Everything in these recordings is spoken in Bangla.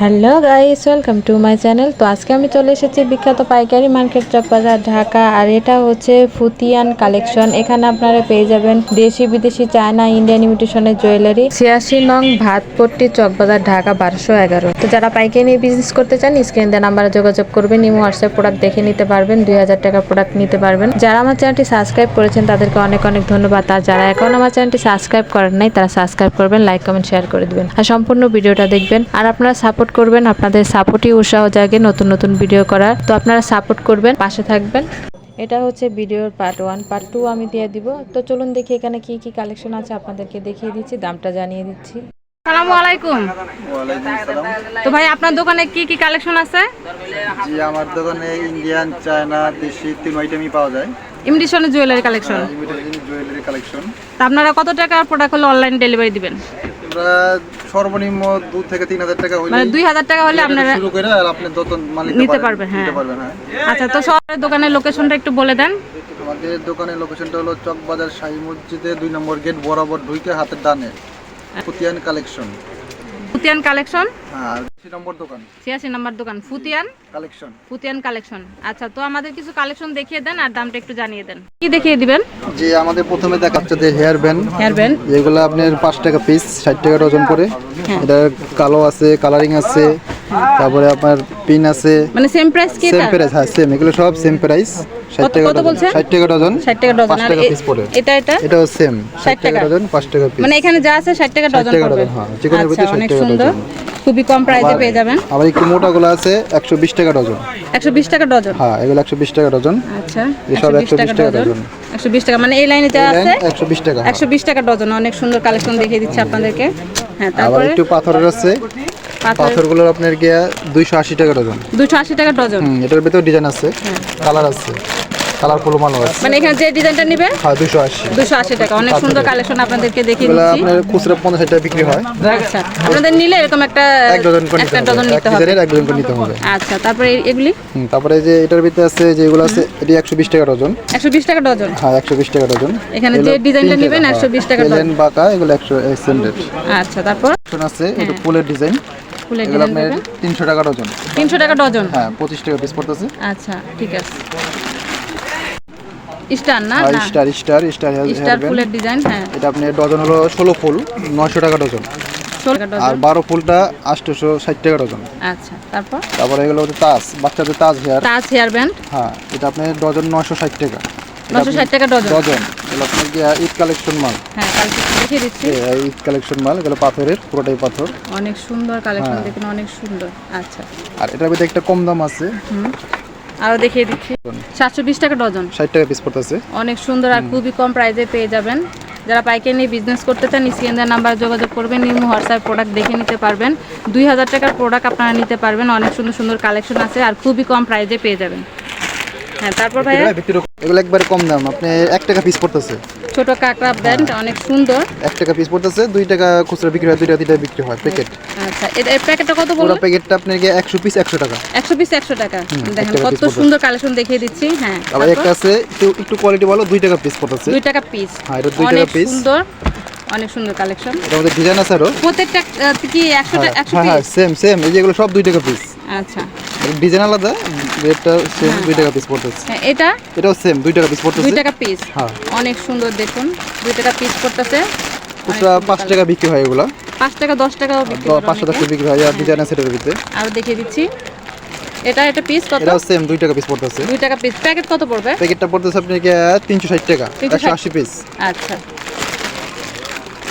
Hello guys, welcome to my channel. তো আজকে আমি চলে এসেছি বিখ্যাত পাইকারি মার্কেট চকবাজার ঢাকা। আর এটা হচ্ছে ফুতিয়ান কালেকশন। এখানে আপনারা পেয়ে যাবেন দেশি বিদেশি চায়না ইন্ডিয়ান ইমিটেশনের জুয়েলারি। 86 নং ভাতপট্টি চকবাজার ঢাকা 1211। তো যারা পাইকারি নিয়ে বিজনেস করতে চান স্ক্রিন দেওয়া নাম্বারে যোগাযোগ করবেন। ইমো হোয়াটসঅ্যাপ প্রোডাক্ট দেখে নিতে পারবেন, 2000 টাকার প্রোডাক্ট নিতে পারবেন। যারা আমার চ্যানেলটি সাবস্ক্রাইব করেছেন তাদেরকে অনেক অনেক ধন্যবাদ। আর যারা এখন আমার চ্যানেলটি সাবস্ক্রাইব করেন নাই তারা সাবস্ক্রাইব করবেন, লাইক কমেন্ট শেয়ার করে দিবেন আর সম্পূর্ণ ভিডিওটা দেখবেন। আর আপনারা সাপোর্ট করবেন, আপনাদের সাপোর্টই উৎসাহ জাগে নতুন নতুন ভিডিও করার। তো আপনারা সাপোর্ট করবেন, পাশে থাকবেন। এটা হচ্ছে ভিডিওর পার্ট 1। পার্ট 2 আমি দিয়ে দিব। তো চলুন দেখি এখানে কি কি কালেকশন আছে, আপনাদেরকে দেখিয়ে দিচ্ছি, দামটা জানিয়ে দিচ্ছি। আসসালামু আলাইকুম। ওয়ালাইকুম আসসালাম। তো ভাই আপনার দোকানে কি কি কালেকশন আছে? জি, আমার দোকানে ইন্ডিয়ান, চায়না, দেশি তিন আইটেমই পাওয়া যায়। ইমিটেশনের jewellery collection. Imitation jewellery collection. তা আপনারা কত টাকার প্রোডাক্ট হলে অনলাইন ডেলিভারি দিবেন? আমরা সর্বনিম্ন 2 থেকে 3000 টাকা হইলে, মানে 2000 টাকা হলে আপনারা শুরু করে আর আপনি যত মাল নিতে পারবেন। হ্যাঁ, নিতে পারবেন। হ্যাঁ, আচ্ছা। তো শহরের দোকানের লোকেশনটা একটু বলে দেন। আমাদের দোকানের লোকেশনটা হলো চকবাজার শাহী মসজিদের 2 নম্বর গেট বরাবর ঢুকে হাতের ডানে ফুতিয়ান কালেকশন। ফুতিয়ান কালেকশন। আর 80 নম্বর দোকান 86 নম্বর দোকান ফুতিয়ান কালেকশন। ফুতিয়ান কালেকশন। আচ্ছা, তো আমাদের কিছু কালেকশন দেখিয়ে দেন আর দামটা একটু জানিয়ে দেন। কি দেখিয়ে দিবেন? যে আমাদের প্রথমে দেখাচ্ছে যে হেয়ার ব্যান্ড। হেয়ার ব্যান্ড যেগুলো আপনার 5 টাকা পিস, 60 টাকা ডজন করে। এটা কালো আছে, কালারিং আছে, তারপরে আপনার পিন আছে। মানে সেম প্রাইস কি সেম এটা? প্রাইস, হ্যাঁ সেম, এগুলো সব সেম প্রাইস। 60 টাকা কত ডজন। বলছেন? 60 টাকা ডজন। 60 টাকা ডজন। 5 আর টাকা পিস পড়ে। এটা এটাও সেম 60 টাকা ডজন, 5 টাকা পিস। মানে এখানে যা আছে 60 টাকা 60 ডজন টাকা পড়বে। ডজন, হ্যাঁ, চিকনের আচ্ছা, ভিতরে 60 অনেক টাকা সুন্দর, ডজন। খুবই কম প্রাইসে পেয়ে যাবেন। আবার একটু মোটাগুলো আছে 120 টাকা ডজন। 120 টাকা ডজন। হ্যাঁ, এগুলো 120 টাকা ডজন। আচ্ছা, এসব 120 টাকা ডজন। 120 টাকা, মানে এই লাইনে যা এই আছে লাইন 120 টাকা। 120 টাকা ডজন। অনেক সুন্দর কালেকশন দেখিয়ে দিচ্ছি আপনাদেরকে। হ্যাঁ, আবার তারপরে একটু পাথরের আছে। পাথরগুলোর আপনার গিয়া 280 টাকা ডজন। 280 টাকা ডজন। এটার ভিতরে ডিজাইন আছে, কালার আছে, কালারফুল মাল আছে। মানে এখানে যে ডিজাইনটা নেবে হ্যাঁ, 280 280 টাকা। অনেক সুন্দর কালেকশন আপনাদেরকে দেখিয়ে এগুলো দিচ্ছি। আপনার খুচরা 50 টাকা বিক্রি হয়। আচ্ছা, আপনাদের নিলে এরকম একটা এক ডজন করে একটা নিতে ডজন হবে, এক নিতে হবে। ডিজাইনের এক ডজন করে নিতে হবে। আচ্ছা, তারপরে এগুলি তারপরে যে এটার ভিতরে আছে যেগুলো আছে, এটি 120 টাকা ডজন। 120 টাকা ডজন। হ্যাঁ, 120 টাকা ডজন। এখানে যে ডিজাইনটা নেবেন 120 টাকা ডজন। প্লেন বাঁকা এগুলো 100 সেন্টেড। আচ্ছা, তারপর আছে এটা ফুলের ডিজাইন। ফুলের এগুলো ডিজাইন আপনার দেবেন 300 টাকা ডজন। 300 টাকা ডজন। হ্যাঁ, 25 টাকা পিস পড়তেছে। আচ্ছা, ঠিক আছে। স্টার না আর না স্টার স্টার স্টার স্টার ফুলের ডিজাইন। হ্যাঁ, এটা আপনার ডজন হলো 16 ফুল 900 টাকা ডজন। 16 টাকা আর ডজন। 12 ফুলটা 860 টাকা ডজন। আচ্ছা, তারপর তারপরে এগুলো হচ্ছে তাজ, বাচ্চাদের তাজ হেয়ার। তাজ হেয়ার ব্যান্ড হ্যাঁ, এটা আপনার ডজন 960 টাকা। 960 টাকা ডজন। ডজন। এগুলো আপনার গিয়া ঈদ কালেকশন মাল। হ্যাঁ, কালকে দেখিয়ে দিচ্ছি। ঈদ কালেকশন মাল, এগুলো পাথরের, পুরোটাই পাথর। অনেক সুন্দর কালেকশন, হ্যাঁ। দেখুন অনেক সুন্দর। আচ্ছা, আর এটার ভিতরে একটা কম দাম আছে, আরো দেখিয়ে দিচ্ছি। 720 টাকা ডজন। 60 টাকা পিস পড়তেছে। অনেক সুন্দর আর খুবই কম প্রাইসে পেয়ে যাবেন। যারা পাইকারি নিয়ে বিজনেস করতে চান স্ক্রিন দেওয়া নাম্বার যোগাযোগ করবেন। নিউ হোয়াটসঅ্যাপ প্রোডাক্ট দেখে নিতে পারবেন। 2000 টাকার প্রোডাক্ট আপনারা নিতে পারবেন। অনেক সুন্দর সুন্দর কালেকশন আছে আর খুবই কম প্রাইসে পেয়ে যাবেন। হ্যাঁ, তারপর ভাইয়া এগুলো একবারে কম দাম, আপনি 1 টাকা পিস পড়তেছে। ছোট কাকড়া ব্যান্ড, অনেক সুন্দর। 1 টাকা পিস পড়তেছে, 2 টাকা খুচরা বিক্রি হয়, 2 টাকা 3 টাকা বিক্রি হয় প্যাকেট। আচ্ছা, এর প্যাকেটটা কত পুরো বলবো? প্যাকেটটা আপনার গিয়ে 100 পিস 100 টাকা। 100 পিস 100 টাকা। দেখেন 1 টাকা কত piece পড়বে। সুন্দর কালেকশন দেখিয়ে দিচ্ছি। হ্যাঁ, আবার একটা আছে একটু কোয়ালিটি ভালো, 2 টাকা পিস পড়তেছে। 2 টাকা পিস। হ্যাঁ, এটা 2 টাকা অনেক পিস। সুন্দর, অনেক সুন্দর কালেকশন। এটার মধ্যে ডিজাইন আছে আরো। প্রত্যেকটা কি 100 হ্যাঁ, পিস? সেম সেম, এই যেগুলো সব 2 টাকা পিস। আচ্ছা, ডিজাইন আলাদা, রেটটা সেম, 2 টাকা পিস পড়তেছে। হ্যাঁ, এটা এটাও সেম 2 টাকা পিস 2 পড়তেছে। টাকা পিস। হ্যাঁ, অনেক সুন্দর, দেখুন 2 টাকা পিস পড়তেছে। খুচরা 5 টাকা বিক্রি হয় এগুলো। 5 টাকা 10 টাকাও বিক্রি করে 5 টাকা অনেকে। বিক্রি হয়। আর ডিজাইন আছে এটার ভিতরে। আরো দেখিয়ে দিচ্ছি। এটা পিস কত? এটাও সেম 2 টাকা পিস পড়তেছে। 2 টাকা পিস। প্যাকেট কত পড়বে? প্যাকেটটা পড়তেছে আপনাকে 360 টাকা, 180 পিস। আচ্ছা,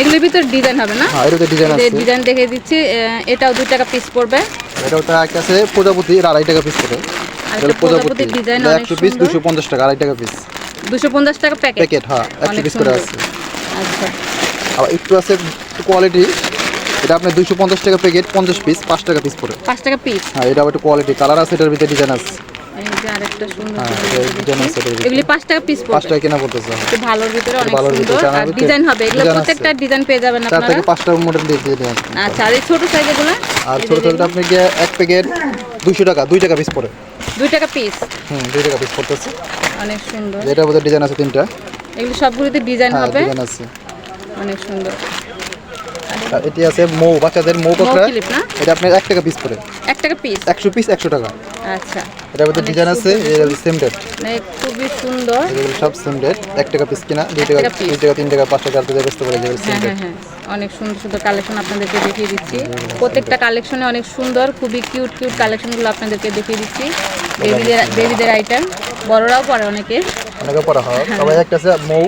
এগুলোর ভিতরে ডিজাইন হবে না? হ্যাঁ, এটাতে ডিজাইন আছে। ডিজাইন দেখিয়ে দিচ্ছি। এটাও 2 টাকা পিস পড়বে। এটাও তো একটা আছে প্রজাপতি, এর 2.5 টাকা পিস পড়ে। আর এটা এটা প্রজাপতি প্রজাপতির ডিজাইন, এটা অনেক 100 পিস সুন্দর। 250 টাকা, 2.5 টাকা পিস। 250 টাকা প্যাকেট। প্যাকেট, হ্যাঁ, 100 অনেক পিস করে সুন্দর। আছে। আচ্ছা, আবার একটু আছে কোয়ালিটি, এটা আপনার 250 টাকা প্যাকেট, 50 পিস, 5 টাকা পিস পড়ে। 5 টাকা পিস। হ্যাঁ, এটা আবার একটু কোয়ালিটি, কালার আছে, এটার ভিতরে ডিজাইন আছে। এই যে আরেকটা সুন্দর হ্যাঁ, ডিজাইন আছে এটার ভিতরে। এগুলি 5 টাকা পিস 5 পড়বে। টাকা কেনা পড়তেছে। একটু ভালোর ভিতরে অনেক ভালোর ভিতরে, সুন্দর জানার আর ভিতরে ডিজাইন হবে। এগুলো ডিজাইন আছে। প্রত্যেকটা ডিজাইন পেয়ে যাবেন 4 আপনারা। থেকে 5 টাকা মডেল দিয়ে দেন। আচ্ছা, আর এই ছোট সাইজ এগুলো? আর ছোট ছোটটা আপনি গিয়ে এক প্যাকেট 200 টাকা, 2 টাকা পিস পড়ে। 2 টাকা পিস। 2 টাকা পিস পড়তেছে। অনেক সুন্দর। এটার মধ্যে ডিজাইন আছে 3টা। এগুলো সবগুলোতে ডিজাইন হ্যাঁ, হবে। ডিজাইন আছে। অনেক সুন্দর। আর আর এটি আছে মৌ, বাচ্চাদের মৌ কোকড়া। ক্লিপ না? এটা আপনার 1 টাকা পিস করে। 1 টাকা পিস? 100 পিস 100 টাকা। আচ্ছা, এটার মধ্যে ডিজাইন আছে, এটা সেম রেট। মানে খুবই সুন্দর। এগুলো সব সেম রেট। 1 টাকা পিস কিনা 2 টাকা 2 টাকা 3 টাকা 5 টাকা দিয়ে ব্যস্ত করে যেগুলো সেম হ্যাঁ রেট। হ্যাঁ হ্যাঁ, অনেক সুন্দর সুন্দর কালেকশন আপনাদেরকে দেখিয়ে দিচ্ছি। প্রত্যেকটা কালেকশনে অনেক সুন্দর, খুবই কিউট কিউট কালেকশনগুলো আপনাদেরকে দেখিয়ে দিচ্ছি। বেবিদের আইটেম, বড়রাও পরে অনেকে পরা হয়। তবে একটা আছে মৌ,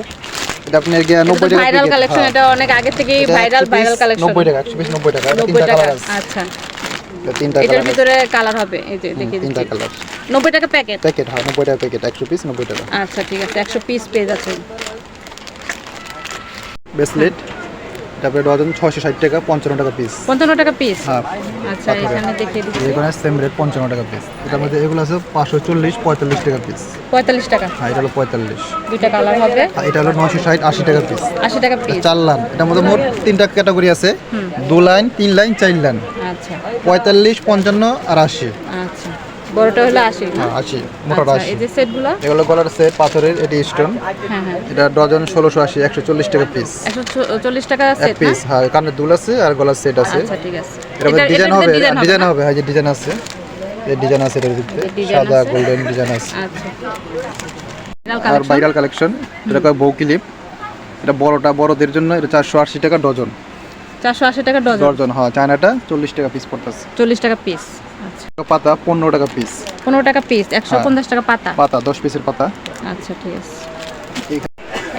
এটা আপনার 90 টাকা ভাইরাল কালেকশন। এটা অনেক আগে থেকেই ভাইরাল কালেকশন। 90 টাকা 100 পিস 90 টাকা। এটা 90 তিনটা টাকা। কালার আছে। আচ্ছা, এটা তিনটা এটার কালার আছে। ভিতরে কালার হবে, এই যে দেখিয়ে দিচ্ছি। তিনটা কালার। 90 টাকা প্যাকেট? প্যাকেট হয় 90 টাকা প্যাকেট, 100 পিস 90 টাকা। আচ্ছা ঠিক আছে, 100 পিস পেয়ে যাচ্ছে। ব্রেসলেট, তারপরে ডজন 660 টাকা 55 টাকা পিস। 55 টাকা পিস? হ্যাঁ। আচ্ছা, এখানে দেখিয়ে দিচ্ছি। এখানে সেম রেট 55 টাকা পিস। এটার মধ্যে এগুলো আছে 540 45 টাকা পিস। 45 টাকা? হ্যাঁ, এটা হলো 45। দুইটা কালার হবে। আর এটা হলো 960 80 টাকা পিস। 80 টাকা পিস? 4 লাইন। এটার মধ্যে মোট 3টা ক্যাটাগরি আছে, 2 লাইন 3 লাইন 4 লাইন। আচ্ছা 45 55 আর 80। আচ্ছা, বড়টা হলো 80 না? হ্যাঁ 80, মোটাটা আচ্ছা, 80। এই যে সেটগুলো? এগুলো গলার সেট পাথরের, এটি স্টোন। হ্যাঁ হ্যাঁ, এটা ডজন 1680 140 টাকা পিস। 140 টাকা এক সেট না? পিস। হ্যাঁ, কানের দুল আছে আর গলার সেট আছে। আচ্ছা ঠিক আছে। এর মধ্যে ডিজাইন এটার হবে, ডিজাইন ডিজাইন না? হবে। হ্যাঁ, যে ডিজাইন আছে, এই ডিজাইন আছে এর ভিতরে, ডিজাইন সাদা আছে? গোল্ডেন ডিজাইন আছে। আচ্ছা, আর ভাইরাল কালেকশন, এটা কয় বউ ক্লিপ। এটা বড়টা বড়দের জন্য, এটা 480 টাকা ডজন। 480 টাকা ডজন? ডজন, হ্যাঁ। চায়নাটা 40 টাকা পিস পড়তেছে। 40 টাকা পিস। আচ্ছা, পাতা 15 টাকা পিস। 15 টাকা পিস, 150 টাকা পাতা? পাতা 10 পিসের পাতা। আচ্ছা ঠিক আছে।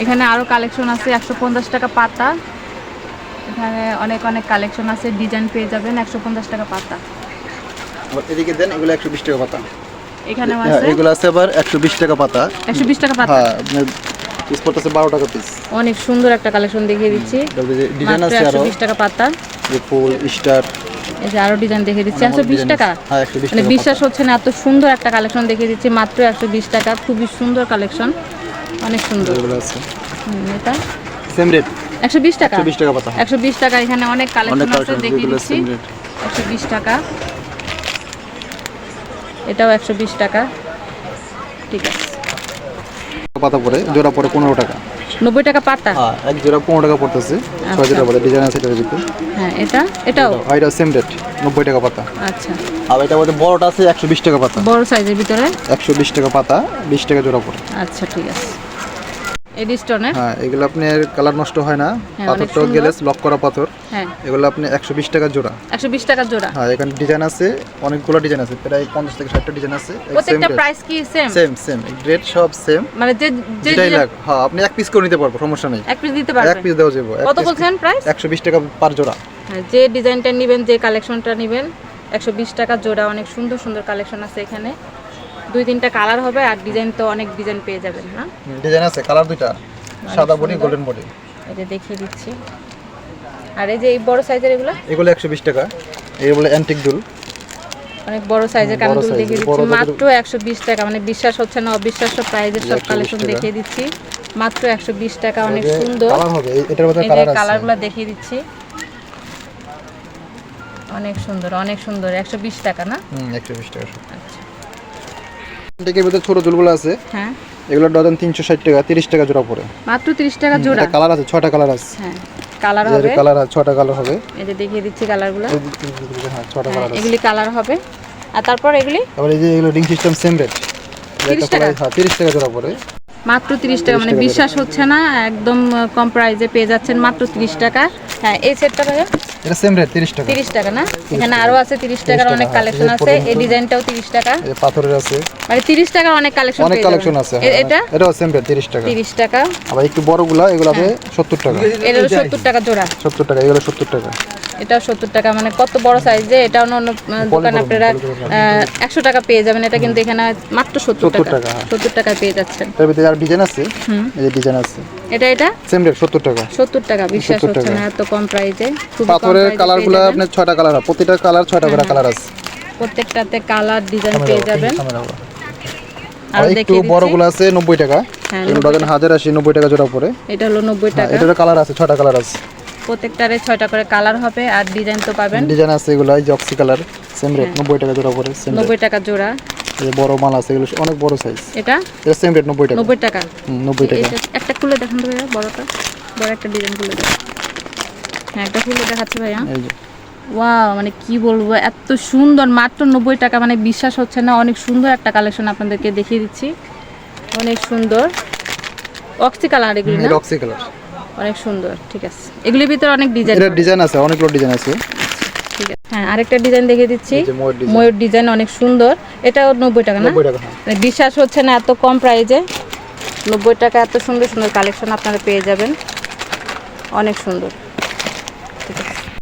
এখানে আরো কালেকশন আছে, 150 টাকা পাতা। এখানে অনেক অনেক কালেকশন আছে, ডিজাইন পেয়ে যাবেন। 150 টাকা পাতা। আবার এদিকে দেন, এগুলো 120 টাকা পাতা। এখানেও হ্যাঁ, আছে এগুলো আছে আবার 120 টাকা পাতা। 120 টাকা পাতা? হ্যাঁ, আপনার পিস পড়তেছে 12 টাকা পিস। অনেক সুন্দর একটা কালেকশন দেখিয়ে দিচ্ছি। ডিজাইন মাত্র আছে আরো, 120 টাকা পাতা। যে ফুল স্টার। এই যে আরো ডিজাইন দেখিয়ে দিচ্ছি। 120 টাকা? হ্যাঁ, 120 মানে টাকা। বিশ্বাস হচ্ছে না, এত সুন্দর একটা কালেকশন দেখিয়ে দিচ্ছি মাত্র 120 টাকা। খুবই সুন্দর কালেকশন, অনেক সুন্দর। এগুলো আছে এটা সেম রেট, 120 টাকা? 120 টাকা পাতা। 120 টাকা। এখানে অনেক কালেকশন আছে, দেখিয়ে এগুলো দিচ্ছি। Same rate. 120 টাকা। এটাও 120 টাকা। ঠিক আছে। পাতা পড়ে জোড়া পড়ে 15 টাকা। 90 টাকা পাতা? হ্যাঁ, এক জোড়া 15 টাকা পড়তেছে। 6 জোড়া পড়ে ডিজাইন আছে এটার ভিতরে। হ্যাঁ, এটাও? আর এটা সেম রেট 90 টাকা পাতা। আচ্ছা, আর এটা মধ্যে বড়টা আছে 120 টাকা পাতা। বড় সাইজের ভিতরে 120 টাকা পাতা, 20 টাকা জোড়া পড়ে। আচ্ছা ঠিক আছে। এডি স্টোনের? হ্যাঁ, এগুলো আপনার কালার নষ্ট হয় না। হ্যাঁ, অনেক পাথরটা সুন্দর। গ্লেজ লক করা পাথর। হ্যাঁ, এগুলো আপনি 120 টাকা জোড়া। 120 টাকা জোড়া? হ্যাঁ, এখানে ডিজাইন আছে, অনেকগুলো ডিজাইন আছে, প্রায় 50 থেকে 60টা ডিজাইন আছে। প্রত্যেকটা প্রাইস কি সেম? সেম রেট সব সেম। মানে যে যেটাই লাগ, হ্যাঁ, আপনি এক পিস করে নিতে পারবো, সমস্যা নেই। এক পিস দিতে এক পারবেন? পিস দেওয়া যাবে। কত বলছেন প্রাইস? 120 টাকা পার জোড়া। হ্যাঁ, যে ডিজাইনটা নেবেন, যে কালেকশনটা নেবেন, 120 টাকা জোড়া। অনেক সুন্দর সুন্দর কালেকশন আছে এখানে। 2-3টা কালার হবে, আর ডিজাইন তো অনেক ডিজাইন পেয়ে যাবেন না? ডিজাইন আছে, কালার দুইটা, সাদা বডি গোল্ডেন বডি। এই যে দেখিয়ে দিচ্ছি। আর এই যে এই বড় সাইজের এগুলো 120 টাকা। এই বলে অ্যান্টিক দুল, অনেক বড় সাইজের বড় কানদুল size, দেখিয়ে বড় দিচ্ছি যাদের- মাত্র 120 টাকা। মানে বিশ্বাস হচ্ছে না, অবিশ্বাস্য প্রাইজের সব 120 কালেকশন টাকা। দেখিয়ে দিচ্ছি মাত্র 120 টাকা। অনেক সুন্দর। কালার হবে, এটার মধ্যে এই যে কালার আছে। কালারগুলো দেখিয়ে দিচ্ছি, অনেক সুন্দর অনেক সুন্দর। 120 টাকা না? 120 টাকা। আচ্ছা, অ্যান্টিকের ভিতরে ছোট দুলগুলো আছে, হ্যাঁ, এগুলো ডজন 360 টাকা, 30 টাকা জোড়া পড়ে। মাত্র 30 টাকা জোড়া? এটা কালার আছে, 6টা কালার আছে। হ্যাঁ, কালার হবে। কালার আছে, 6টা কালার হবে। এই যে দেখিয়ে দিচ্ছি কালারগুলো। হ্যাঁ, 6টা কালার আছে। এগুলি কালার হবে। আর তারপর এগুলি আবার এই যে এগুলো রিং সিস্টেম সেম রেট। 30 টাকা? হ্যাঁ, 30 টাকা জোড়া পড়ে। মাত্র 30 টাকা। মানে বিশ্বাস হচ্ছে না, একদম কম প্রাইসে পেয়ে যাচ্ছেন মাত্র 30 টাকা। হ্যাঁ, এই সেটটা ভাইয়া? এটা সেম রেট 30 টাকা। 30 টাকা না? এখানে আরো আছে 30 টাকার অনেক কালেকশন আছে। এই ডিজাইনটাও 30 টাকা। এই পাথরের আছে, মানে 30 টাকার অনেক কালেকশন অনেক কালেকশন আছে। এটা এটাও সেম রেট 30 টাকা। 30 টাকা। আবার একটু বড়গুলা, এগুলো হবে 70 টাকা। এটা 70 টাকা জোড়া? 70 টাকা, এগুলো 70 টাকা। এটাও 70 টাকা। মানে কত বড় সাইজ, যে এটা অন্য দোকানে আপনারা 100 টাকা পেয়ে যাবেন, এটা কিন্তু এখানে মাত্র 70 টাকা। 70 টাকায় পেয়ে যাচ্ছেন। এর ভিতরে আর ডিজাইন আছে, এই যে ডিজাইন আছে, এটা সেম রেট 70 টাকা। 70 টাকা। বিশ্বাস 70 হচ্ছে টাকা। না, এত কম প্রাইসে। খুব পাথরের কালারগুলো আপনার 6টা কালার, প্রতিটা কালার 6টা করে কালার আছে। প্রত্যেকটাতে কালার ডিজাইন পেয়ে যাবেন। আর একটু দেখিয়ে দিচ্ছি। বড়গুলো আছে 90 টাকা। হ্যাঁ, এগুলো ডজন 1080 90 টাকা জোড়া পড়ে। এটা হলো 90 টাকা। এটারও কালার আছে, 6টা কালার আছে। প্রত্যেকটারে 6টা করে কালার হবে, আর ডিজাইন তো পাবেন। ডিজাইন আছে, এগুলো এই যে অক্সি কালার, সেম রেট 90 টাকা জোড়া পড়ে। সেম 90 টাকা জোড়া। এই বড় মাল আছে, এগুলো অনেক বড় সাইজ। এটা সেম রেট 90 টাকা। 90 টাকা। 90 টাকা। একটা খুলে দেখেন তো ভাইয়া, বড়টা, বড় একটা ডিজাইন খুলে দেখেন। হ্যাঁ একটা খুলে দেখাচ্ছি ভাইয়া। এই যে ওয়াও, মানে কি বলবো, এত সুন্দর, মাত্র 90 টাকা, মানে বিশ্বাস হচ্ছে না। অনেক সুন্দর একটা কালেকশন আপনাদেরকে দেখিয়ে দিচ্ছি, অনেক সুন্দর। অক্সি কালার এগুলি না? রক্সি কালার, অনেক সুন্দর। ঠিক আছে, এগুলির ভিতরে অনেক ডিজাইন, এটা ডিজাইন আছে, অনেকগুলো ডিজাইন আছে। ঠিক আছে। হ্যাঁ আরেকটা ডিজাইন দেখিয়ে দিচ্ছি, এই যে ময়ূর ডিজাইন, ময়ূর ডিজাইন অনেক সুন্দর। এটাও 90 টাকা না? 90 টাকা। হ্যাঁ। মানে বিশ্বাস হচ্ছে না এত কম প্রাইজে 90 টাকা এত সুন্দর সুন্দর কালেকশন আপনারা পেয়ে যাবেন, অনেক সুন্দর। ঠিক আছে।